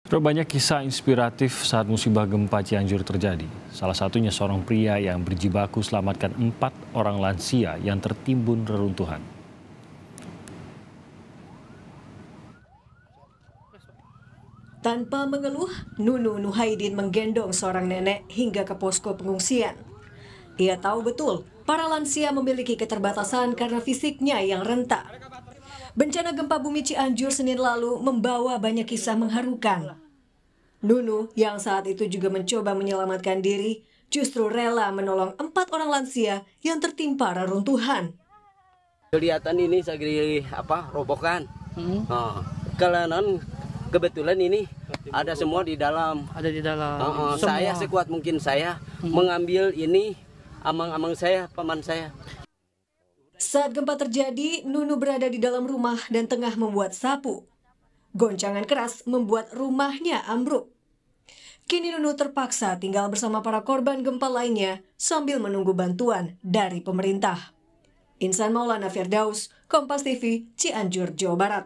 Banyak kisah inspiratif saat musibah gempa Cianjur terjadi. Salah satunya seorang pria yang berjibaku selamatkan 4 orang lansia yang tertimbun reruntuhan. Tanpa mengeluh, Nunu Nuhaidin menggendong seorang nenek hingga ke posko pengungsian. Ia tahu betul, para lansia memiliki keterbatasan karena fisiknya yang rentan. Bencana gempa bumi Cianjur Senin lalu membawa banyak kisah mengharukan. Nunu yang saat itu juga mencoba menyelamatkan diri, justru rela menolong 4 orang lansia yang tertimpa reruntuhan. Kelihatan ini segeri robokan. Kelihatan kebetulan ini ada semua di dalam. Ada di dalam. Saya sekuat mungkin saya mengambil ini amang-amang saya, paman saya. Saat gempa terjadi, Nunu berada di dalam rumah dan tengah membuat sapu. Goncangan keras membuat rumahnya ambruk. Kini Nunu terpaksa tinggal bersama para korban gempa lainnya sambil menunggu bantuan dari pemerintah. Insan Maulana Firdaus, Kompas TV, Cianjur, Jawa Barat.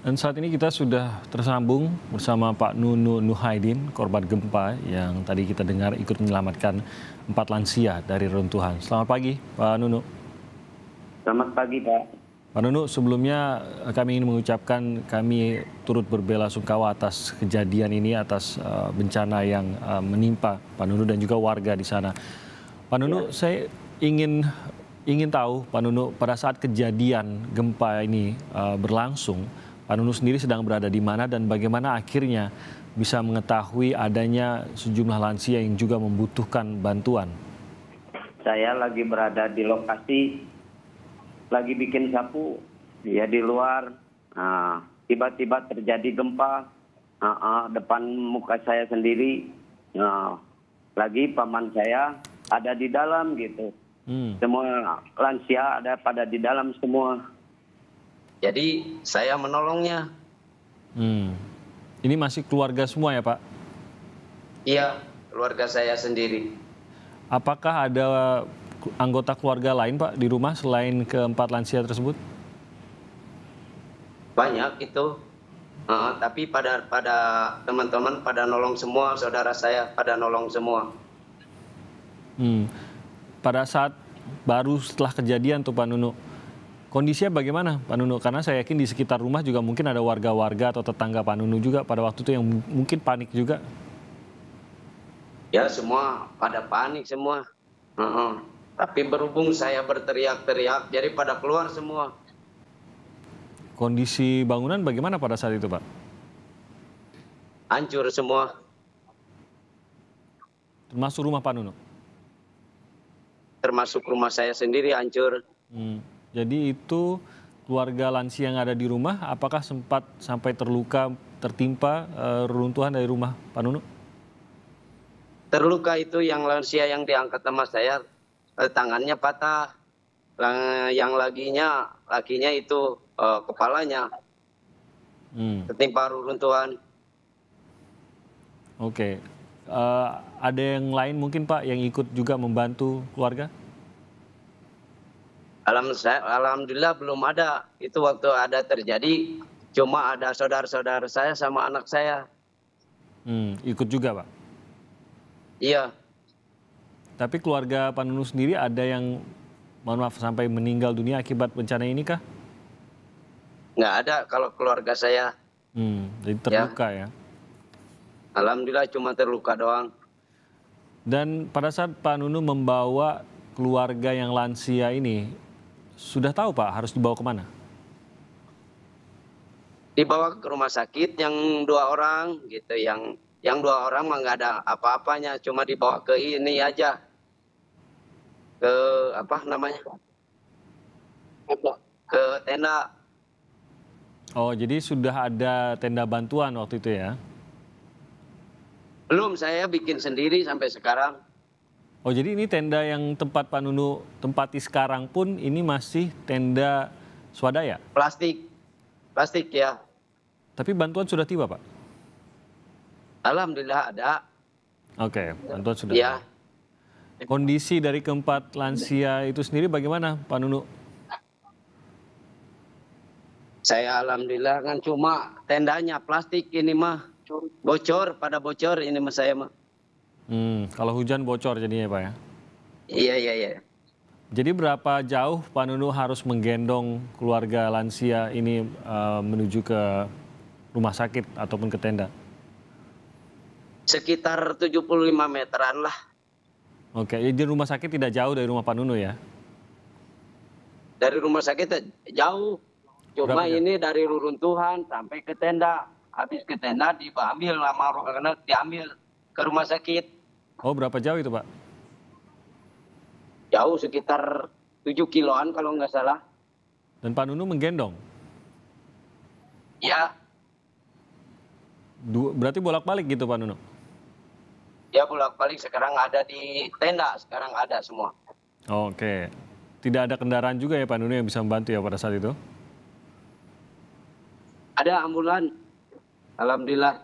Dan saat ini kita sudah tersambung bersama Pak Nunu Nuhaidin, korban gempa yang tadi kita dengar ikut menyelamatkan 4 lansia dari reruntuhan. Selamat pagi, Pak Nunu. Selamat pagi, Pak. Pak Nunu, sebelumnya kami ingin mengucapkan kami turut berbela-sungkawa atas kejadian ini, atas bencana yang menimpa Pak Nunu dan juga warga di sana. Pak Nunu, saya ingin tahu, Pak Nunu, pada saat kejadian gempa ini berlangsung, Pak Nunu sendiri sedang berada di mana dan bagaimana akhirnya bisa mengetahui adanya sejumlah lansia yang juga membutuhkan bantuan? Saya lagi berada di lokasi, lagi bikin sapu, ya di luar. Tiba-tiba terjadi gempa, depan muka saya sendiri. Lagi paman saya ada di dalam gitu. Semua lansia ada pada di dalam semua. Jadi saya menolongnya. Ini masih keluarga semua ya, Pak? Iya, keluarga saya sendiri. Apakah ada anggota keluarga lain, Pak, di rumah selain keempat lansia tersebut? Banyak itu. Tapi pada teman-teman pada nolong semua, saudara saya pada nolong semua. Pada saat baru setelah kejadian tuh Pak Nunu, kondisinya bagaimana Pak Nunu? Karena saya yakin di sekitar rumah juga mungkin ada warga-warga atau tetangga Pak Nunu juga pada waktu itu yang mungkin panik juga. Ya semua pada panik semua. Tapi berhubung saya berteriak-teriak, jadi pada keluar semua. Kondisi bangunan bagaimana pada saat itu, Pak? Hancur semua. Termasuk rumah Pak Nunu? Termasuk rumah saya sendiri hancur. Jadi itu keluarga lansia yang ada di rumah, apakah sempat sampai terluka, tertimpa reruntuhan dari rumah Pak Nunu? Terluka itu yang lansia yang diangkat sama saya, tangannya patah. Yang lakinya itu kepalanya tertimpa reruntuhan. Oke. Ada yang lain mungkin Pak yang ikut juga membantu keluarga? Alhamdulillah belum ada. Itu waktu ada terjadi, cuma ada saudara-saudara saya sama anak saya. Ikut juga, Pak? Iya. Tapi keluarga Pak Nunu sendiri ada yang, mohon maaf, sampai meninggal dunia akibat bencana ini kah? Nggak ada kalau keluarga saya. Jadi terluka ya? Alhamdulillah cuma terluka doang. Dan pada saat Pak Nunu membawa keluarga yang lansia ini, sudah tahu Pak harus dibawa kemana? Dibawa ke rumah sakit yang 2 orang gitu, yang 2 orang mah nggak ada apa-apanya, cuma dibawa ke ini aja, ke ke tenda. Oh, jadi sudah ada tenda bantuan waktu itu ya? Belum, saya bikin sendiri sampai sekarang. Oh, jadi ini tenda yang tempat Pak Nunu tempati sekarang pun ini masih tenda swadaya? Plastik ya. Tapi bantuan sudah tiba, Pak? Alhamdulillah ada. Oke, bantuan sudah Ya. tiba. Kondisi dari keempat lansia itu sendiri bagaimana, Pak Nunu? Saya alhamdulillah kan cuma tendanya plastik ini mah bocor, pada bocor ini mah saya mah. Kalau hujan bocor jadinya ya Pak ya. Iya, iya, iya. Jadi berapa jauh Pak Nunu harus menggendong keluarga lansia ini menuju ke rumah sakit ataupun ke tenda? Sekitar 75 meteran lah. Oke, jadi rumah sakit tidak jauh dari rumah Pak Nunu ya? Dari rumah sakit jauh. Cuma Berapa jam? ini dari reruntuhan sampai ke tenda. Habis ke tenda diambil lama karena diambil ke rumah sakit. Oh, berapa jauh itu Pak? Jauh sekitar 7 kiloan kalau nggak salah. Dan Pak Nunu menggendong? Ya, Berarti bolak-balik gitu Pak Nunu? ya bolak-balik sekarang ada di tenda. Sekarang ada semua. Oke. Tidak ada kendaraan juga ya Pak Nunu yang bisa membantu ya pada saat itu? Ada ambulan. Alhamdulillah.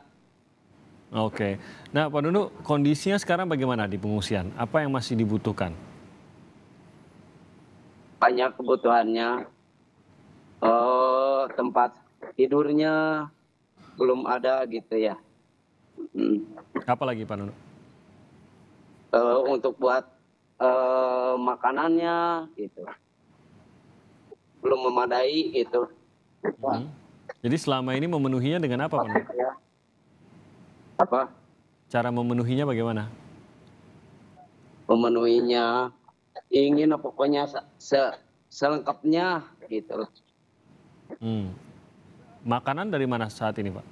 Oke. Nah Pak Nunu, kondisinya sekarang bagaimana di pengungsian? Apa yang masih dibutuhkan? Banyak kebutuhannya. Tempat tidurnya belum ada gitu ya. Apa lagi Pak Nunu? Untuk buat makanannya gitu. Belum memadai gitu. Jadi selama ini memenuhinya dengan apa Pak Nunu? Apa? Cara memenuhinya bagaimana? Memenuhinya ingin pokoknya selengkapnya gitu. Makanan dari mana saat ini Pak?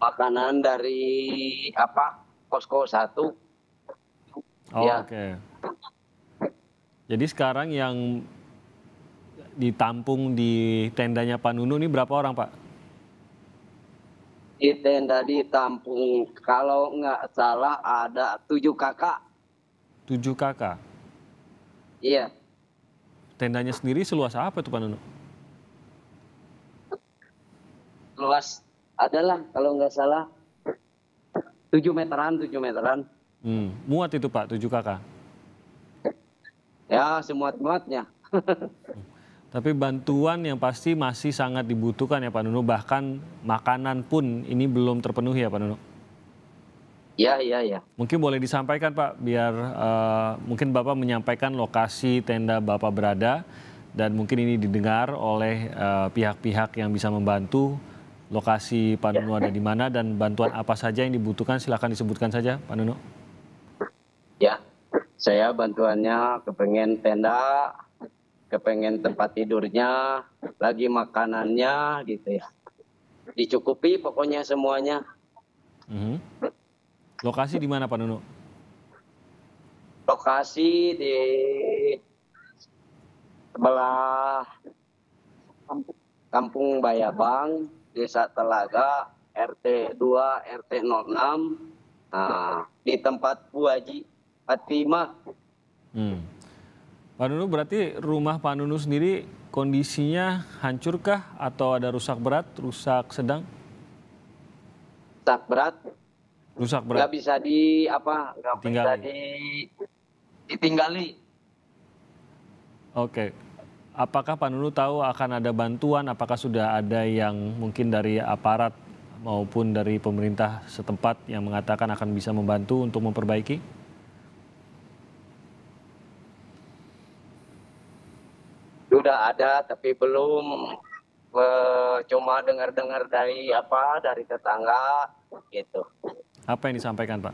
Makanan dari Posko 1. Oh, Ya. oke. Jadi sekarang yang ditampung di tendanya Pak Nunu ini berapa orang Pak? Di tenda ditampung kalau nggak salah ada 7 kakak. 7 kakak. Iya. Tendanya sendiri seluas apa itu Pak Nunu? Luas adalah kalau nggak salah 7 meteran, 7 meteran. Muat itu Pak, 7 kakak. Ya, semuat-muatnya. Tapi bantuan yang pasti masih sangat dibutuhkan ya Pak Nunu. Bahkan makanan pun ini belum terpenuhi ya Pak Nunu. Ya, ya, ya. Mungkin boleh disampaikan Pak, biar mungkin Bapak menyampaikan lokasi tenda Bapak berada. Dan mungkin ini didengar oleh pihak-pihak yang bisa membantu. Lokasi Pak Nunu ada di mana dan bantuan apa saja yang dibutuhkan, silakan disebutkan saja Pak Nunu. Ya, saya bantuannya kepengen tenda, kepengen tempat tidurnya, lagi makanannya gitu ya. Dicukupi pokoknya semuanya. Lokasi di mana Pak Nunu? Lokasi di sebelah Kampung Bayabang, Desa Telaga, RT 2, RT 06, di tempat Bu Haji Fatimah. Pak Nunu, berarti rumah Pak Nunu sendiri kondisinya hancurkah atau ada rusak berat, rusak sedang? Rusak berat. Rusak berat. Nggak bisa ditinggali. Oke. Apakah Pak Nunu tahu akan ada bantuan? Apakah sudah ada yang mungkin dari aparat maupun dari pemerintah setempat yang mengatakan akan bisa membantu untuk memperbaiki? Sudah ada, tapi belum. Cuma dengar-dengar dari tetangga gitu. Apa yang disampaikan Pak?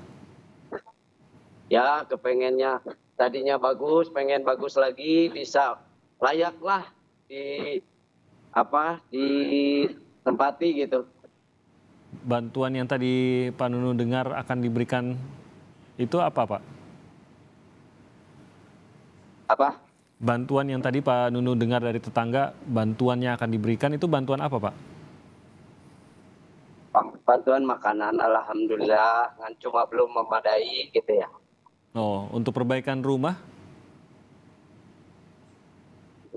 Ya, kepengennya tadinya bagus, pengen bagus lagi, bisa layaklah ditempati gitu. Bantuan yang tadi Pak Nunu dengar akan diberikan itu apa Pak? Apa? Bantuan yang tadi Pak Nunu dengar dari tetangga, bantuannya akan diberikan itu bantuan apa Pak? Bantuan makanan, alhamdulillah, kan cuma belum memadai gitu ya. Oh, untuk perbaikan rumah?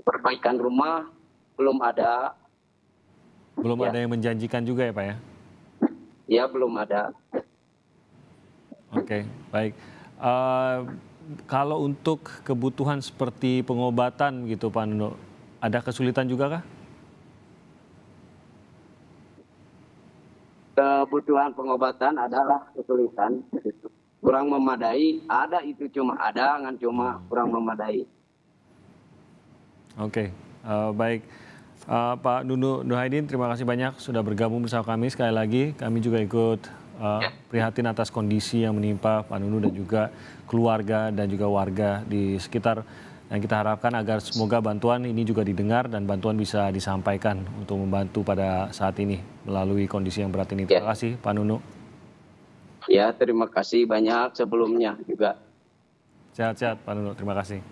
Perbaikan rumah belum ada. Belum Ya. ada yang menjanjikan juga ya Pak ya? Ya, belum ada. Oke, baik. Kalau untuk kebutuhan seperti pengobatan gitu Pak Nunu, ada kesulitan juga kah? kebutuhan pengobatan adalah kesulitan. Kurang memadai, ada itu cuma ada, kan cuma kurang memadai. Oke, baik. Pak Nunu Nuhaidin, terima kasih banyak sudah bergabung bersama kami. Sekali lagi, kami juga ikut prihatin atas kondisi yang menimpa Pak Nunu dan juga keluarga dan juga warga di sekitar. Yang kita harapkan agar semoga bantuan ini juga didengar dan bantuan bisa disampaikan untuk membantu pada saat ini melalui kondisi yang berat ini. Terima kasih Pak Nunu. Ya, terima kasih banyak sebelumnya juga. Sehat-sehat Pak Nunu, terima kasih.